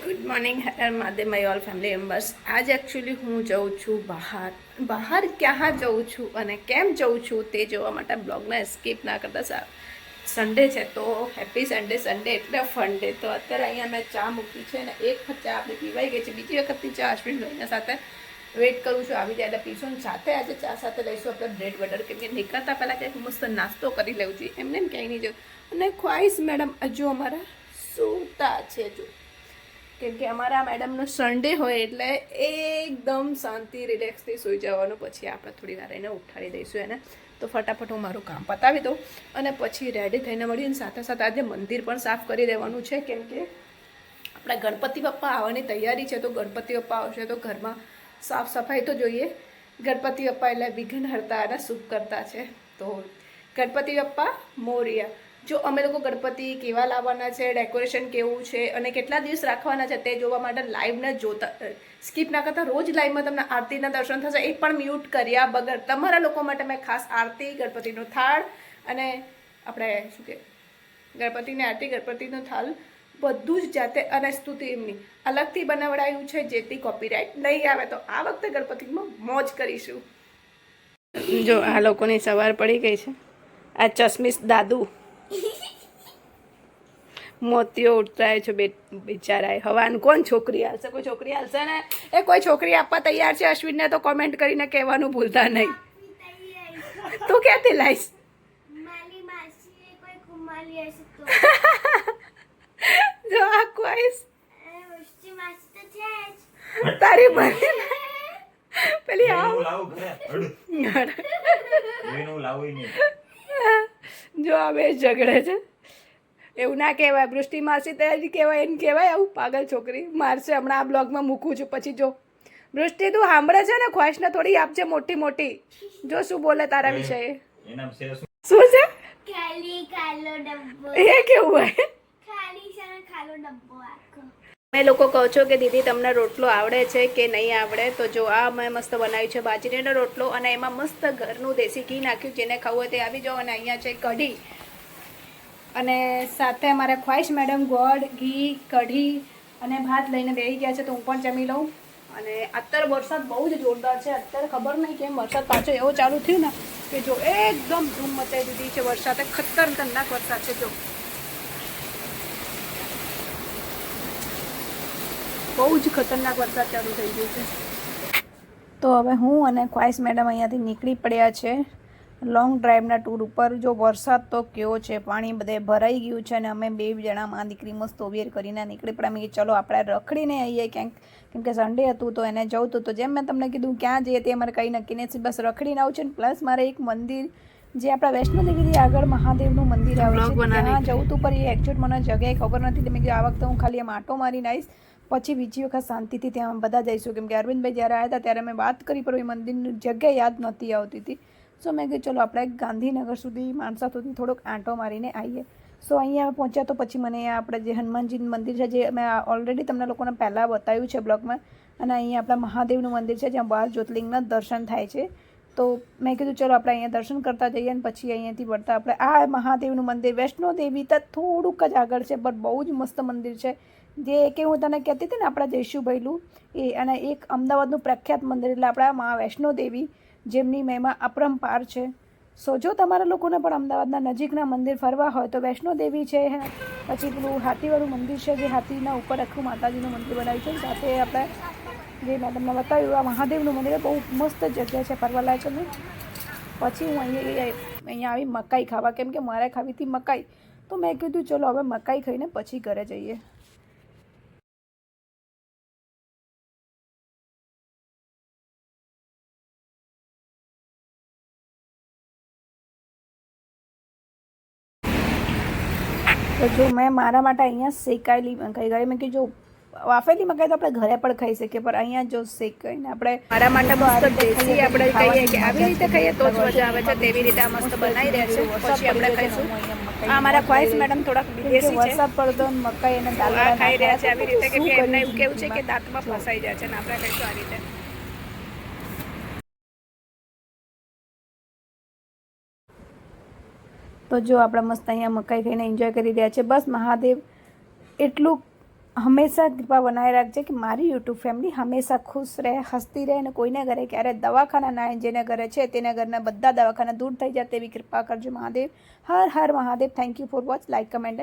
Good morning Mahadev my all family members. આજ actually હું જાઉં છું બહાર ક્યાં જાઉં છું અને કેમ જાઉં છું તે જોવા માટે બ્લોગને સ્કીપ ના કરતા. સન્ડે છે તો હેપી સન્ડે. સન્ડે એટલે ફન ડે. તો અત્યારે અહીંયા મેં ચા મૂકી છે ને એક વખત ચા આપણી પીવાઈ ગઈ છે, બીજી વખતની ચા અશ્વિન ભાઈના સાથે વેઇટ કરું છું, આવી જાય એટલે પીશું. સાથે આજે ચા સાથે લઈશું આપણે બ્રેડ બટર, કેમ કે નીકળતા પહેલાં કંઈક મસ્ત નાસ્તો કરી લેવું જોઈએ, એમને એમ ક્યાંય નહીં જવું. અને ખ્વાઈશ મેડમ હજુ અમારા સૂતા છે જો, કેમ કે અમારા મેડમનો સન્ડે હોય એટલે એકદમ શાંતિ રિલેક્સથી સૂઈ જવાનું. પછી આપણે થોડી વાર એને ઉઠાડી દઈશું એને. તો ફટાફટ હું મારું કામ પતાવી દઉં અને પછી રેડી થઈને મળીને સાથે સાથે આજે મંદિર પણ સાફ કરી દેવાનું છે, કેમ કે આપણા ગણપતિ બાપ્પા આવવાની તૈયારી છે. તો ગણપતિ બાપ્પા આવશે તો ઘરમાં સાફ સફાઈ તો જોઈએ. ગણપતિ બાપ્પા એટલે વિઘ્નહર્તા અને શુભ કરતા છે. તો ગણપતિ બાપ્પા મોરયા. જો અમે લોકો ગણપતિ કેવા લાવવાના છે, ડેકોરેશન કેવું છે અને કેટલા દિવસ રાખવાના છે તે જોવા માટે લાઈવને જોતા સ્કીપ ના કરતા રોજ લાઈવમાં તમને આરતીના દર્શન થશે. એક પણ મ્યુટ કર્યા વગર તમારા લોકો માટે મેં ખાસ આરતી, ગણપતિનો થાળ અને આપણે શું કે ગણપતિની આરતી, ગણપતિનો થાળ બધું જ જાતે અને સ્તુતિ એમની અલગથી બનાવડાયું છે, જેથી કોપીરાઇટ નહીં આવે. તો આ વખતે ગણપતિમાં મોજ કરીશું. જો આ લોકોની સવાર પડી ગઈ છે. આ ચશ્મીશ દાદુ મોતીઓ ઉતરાય છે બિચારાએ. હવાન કોણ છોકરી હાલશે? કોઈ છોકરી હાલશે ને? એ કોઈ છોકરી આપવા તૈયાર છે અશ્વિનને તો કોમેન્ટ કરીને કહેવાનું ભૂલતા નહીં. તું ક્યાંથી લાવીશ? જો આ કોઈ તારી બની પેલી જો આ બે ઝઘડે છે. એવું ના કહેવાય, વૃષ્ટિ માસી તો જ કહેવાય, એને કહેવાય આવું પાગલ છોકરી. મારશે હમણાં આ બ્લોગમાં મૂકું છું પછી. જો વૃષ્ટિ તું સાંભળે છે ને, ખ્વાહિશને થોડી આપજે મોટી મોટી. જો શું બોલે તારા વિશે. શું છે એ કેવું હોય? તમે લોકો કહો છો કે દીદી તમને રોટલો આવડે છે કે નહીં આવડે, તો જો આ મેં મસ્ત બનાવ્યું છે બાજરીનો રોટલો અને એમાં મસ્ત ઘરનું દેશી ઘી નાખ્યું. જેને ખાવું હોય તે આવી જાઓ. અને અહીંયા છે કઢી અને સાથે અમારા ખ્વાઈશ મેડમ ગોળ, ઘી, કઢી અને ભાત લઈને બેસી ગયા છે. તો હું પણ જમી લઉં. અને અત્યારે વરસાદ બહુ જ જોરદાર છે. અત્યારે ખબર નહીં કેમ વરસાદ પાછો એવો ચાલુ થયું ને કે જો એકદમ ધૂમ મચાવી દીધી છે વરસાદે. ખતરનાક વરસાદ છે. જો બહુ જ ખતરનાક વરસાદ ચાલુ થઈ ગયો છે. તો હવે હું અને ખ્વાઈશ મેડમ અહીંયાથી નીકળી પડ્યા છે લોંગ ડ્રાઈવના ટૂર ઉપર. જો વરસાદ તો કેવો છે, પાણી બધે ભરાઈ ગયું છે અને અમે બે જણા માં દીકરી મસ્ત ઓવેર કરીને નીકળી પડ્યા. મેં ચલો આપણે રખડીને આવીએ ક્યાંક, કેમ કે સન્ડે હતું તો એને જવું હતું. તો જેમ મેં તમને કીધું ક્યાં જઈએ તે અમારે કંઈ નક્કી નથી, બસ રખડીને આવું છે. પ્લસ મારે એક મંદિર જે આપણા વૈષ્ણોદેવીથી આગળ મહાદેવનું મંદિર આવે છે ત્યાં જવું હતું, પણ એ એકચ્યુઅલ મને જગ્યાએ ખબર નથી. તો મેં કીધું આ વખતે હું ખાલી આમ આટો મારીને આવીશ, પછી બીજી વખત શાંતિથી ત્યાં બધા જઈશું. કેમ કે અરવિંદભાઈ જ્યારે આવ્યા હતા ત્યારે મેં વાત કરી, પણ એ મંદિરની જગ્યા યાદ નહોતી આવતી હતી. સો મેં કીધું ચલો આપણે ગાંધીનગર સુધી, માણસા સુધી થોડોક આંટો મારીને આવીએ. સો અહીંયા પહોંચ્યા તો પછી મને આપણે જે હનુમાનજીનું મંદિર છે, જે મેં ઓલરેડી તમને લોકોને પહેલાં બતાવ્યું છે બ્લોગમાં, અને અહીંયા આપણા મહાદેવનું મંદિર છે જ્યાં 12 જ્યોતિર્લિંગના દર્શન થાય છે. તો મેં કીધું ચલો આપણે અહીંયા દર્શન કરતા જઈએ અને પછી અહીંયાથી વળતા આપણે આ મહાદેવનું મંદિર વૈષ્ણોદેવી તો થોડુંક જ આગળ છે, બટ બહુ જ મસ્ત મંદિર છે. જે કે હું તને કહેતી હતી ને આપણા જયશુભાઈલું એ, અને એક અમદાવાદનું પ્રખ્યાત મંદિર એટલે આપણા મા વૈષ્ણોદેવી, જેમની મહિમા અપરંપાર છે. સો જો તમારા લોકોને પણ અમદાવાદના નજીકના મંદિર ફરવા હોય તો વૈષ્ણોદેવી છે, પછી પેલું હાથીવાળું મંદિર છે જે હાથીના ઉપર આખું માતાજીનું મંદિર બનાવ્યું છે. સાથે આપણે જે મેં તમને બતાવ્યું આ મહાદેવનું મંદિર બહુ મસ્ત જગ્યા છે ફરવાલાયક છે. પછી હું અહીંયા આવી મકાઈ ખાવા, કેમ કે મારે ખાવી હતી મકાઈ. તો મેં કીધું ચલો હવે મકાઈ ખાઈને પછી ઘરે જઈએ. તો જો મેં મારા માટે અહીંયા શેકાયેલી મકાઈ ખાઈ. મેં કીધું જો વાફેલી મકાઈ તો આપણે ઘરે પણ ખાઈ શકીએ, પણ અહીંયા જો શેકાઈને આપણે મારા માટે મસ્ત દેશી આપણે કહીએ કે આવી રીતે ખાઈએ તો જ મજા આવે છે, તેવી રીતે આ મસ્ત બનાવી રહ્યા છે. પછી આપણે ખાઈશું. આ અમારા ખ્વાઈશ મેડમ થોડાક વિદેશી છે, વરસાદ પડતો મકાઈ અને દાળ ખાઈ રહ્યા છે આવી રીતે, કેમ કે એમને એવું કેવું છે કે દાંતમાં ફસાઈ જાય છે ને આપણે ખાઈશું આ રીતે. તો જો આપણે મસ્ત અહીંયા મકાઈ ખાઈને એન્જોય કરી રહ્યા છે. બસ મહાદેવ એટલું હંમેશા કૃપા બનાવી રાખજે કે મારી યુટ્યુબ ફેમિલી હંમેશા ખુશ રહે, હસતી રહે અને કોઈને ઘરે ક્યારે દવાખાના ના આવે. જેને ઘરે છે તેના ઘરના બધા દવાખાના દૂર થઈ જાય તેવી કૃપા કરજો મહાદેવ. હર હર Mahadev. Thank you for watch. Like, comment.